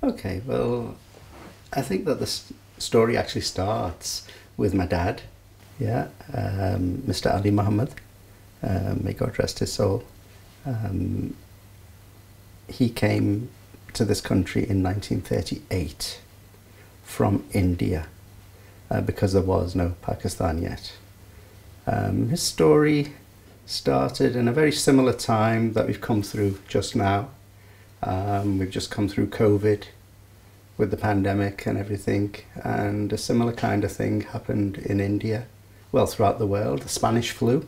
Okay, well, I think that the story actually starts with my dad, yeah, Mr. Ali Mohammed, may God rest his soul. Um, he came to this country in 1938 from India because there was no Pakistan yet. His story started in a very similar time that we've come through just now. We've just come through COVID with the pandemic and everything, and a similar kind of thing happened in India, well, throughout the world, the Spanish flu.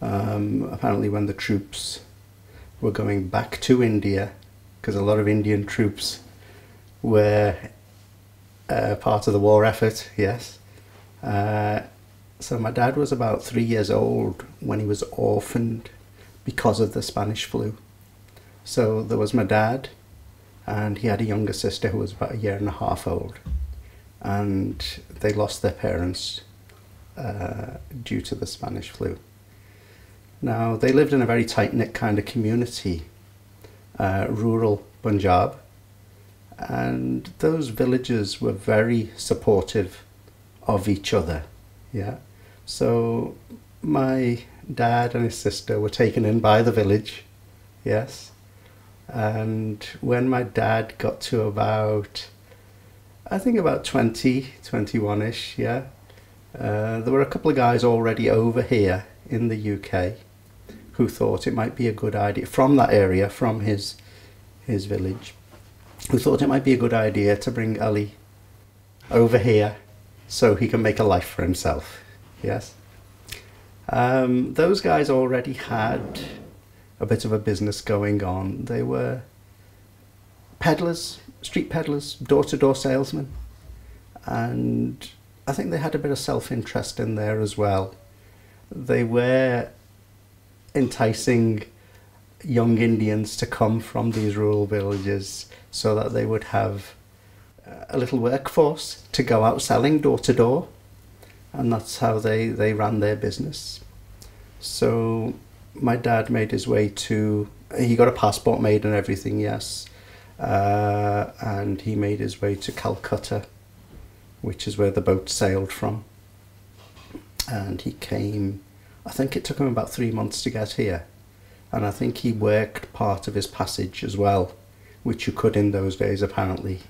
Apparently when the troops were going back to India, because a lot of Indian troops were part of the war effort, yes. So my dad was about 3 years old when he was orphaned because of the Spanish flu. So there was my dad, and he had a younger sister who was about 1.5 years old, and they lost their parents due to the Spanish flu. Now, they lived in a very tight-knit kind of community, rural Punjab, and those villagers were very supportive of each other, yeah. So my dad and his sister were taken in by the village, yes. And when my dad got to about, I think about 20, 21-ish, yeah, there were a couple of guys already over here in the UK who thought it might be a good idea, from that area, from his village, who thought it might be a good idea to bring Ali over here so he can make a life for himself, yes. Those guys already had a bit of a business going on. They were peddlers, street peddlers, door-to-door salesmen, and I think they had a bit of self-interest in there as well. They were enticing young Indians to come from these rural villages so that they would have a little workforce to go out selling door-to-door, and that's how they ran their business. So my dad made his way to, he got a passport made and everything, yes, and he made his way to Calcutta, which is where the boat sailed from, and he came, I think it took him about 3 months to get here, and I think he worked part of his passage as well, which you could in those days apparently.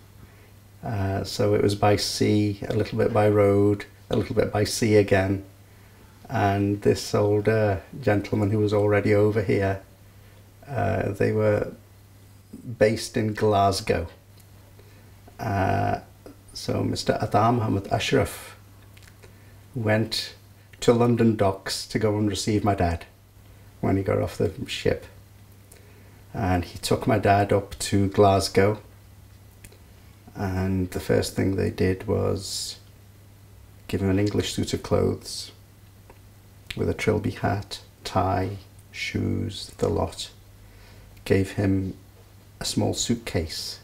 So it was by sea, a little bit by road, a little bit by sea again. And this older gentleman who was already over here, they were based in Glasgow. So Mr. Adar Mohammed Ashraf went to London docks to go and receive my dad when he got off the ship. And he took my dad up to Glasgow, and the first thing they did was give him an English suit of clothes with a trilby hat, tie, shoes, the lot. Gave him a small suitcase.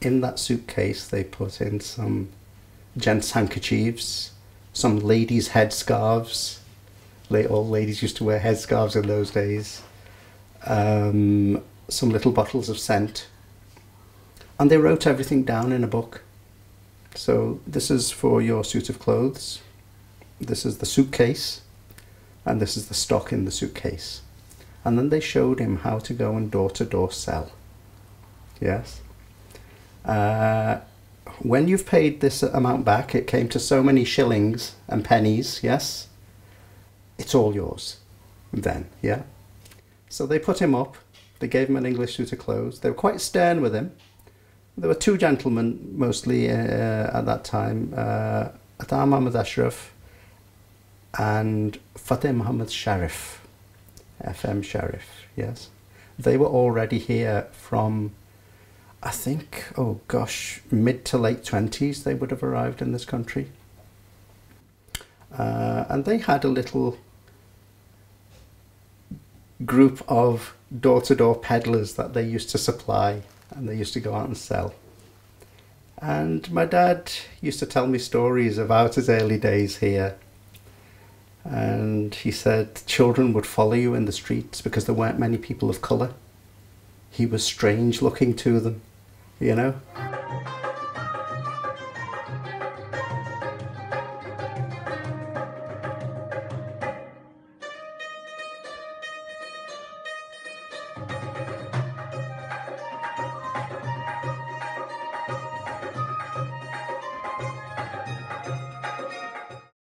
In that suitcase they put in some gents' handkerchiefs, some ladies' headscarves. All ladies used to wear headscarves in those days. Some little bottles of scent. And they wrote everything down in a book. So this is for your suit of clothes. This is the suitcase. And this is the stock in the suitcase. And then they showed him how to go and door-to-door sell. Yes. When you've paid this amount back, it came to so many shillings and pennies, yes, it's all yours then, yeah. So they put him up, they gave him an English suit of clothes, they were quite stern with him. There were two gentlemen mostly at that time, Adar Mohammed Ashraf and Fateh Mohammed Sharif, FM Sharif, yes. They were already here from, I think, oh gosh, mid to late 20s they would have arrived in this country. And they had a little group of door-to-door peddlers that they used to supply, and they used to go out and sell. And my dad used to tell me stories about his early days here. And he said children would follow you in the streets because there weren't many people of colour. He was strange looking to them, you know.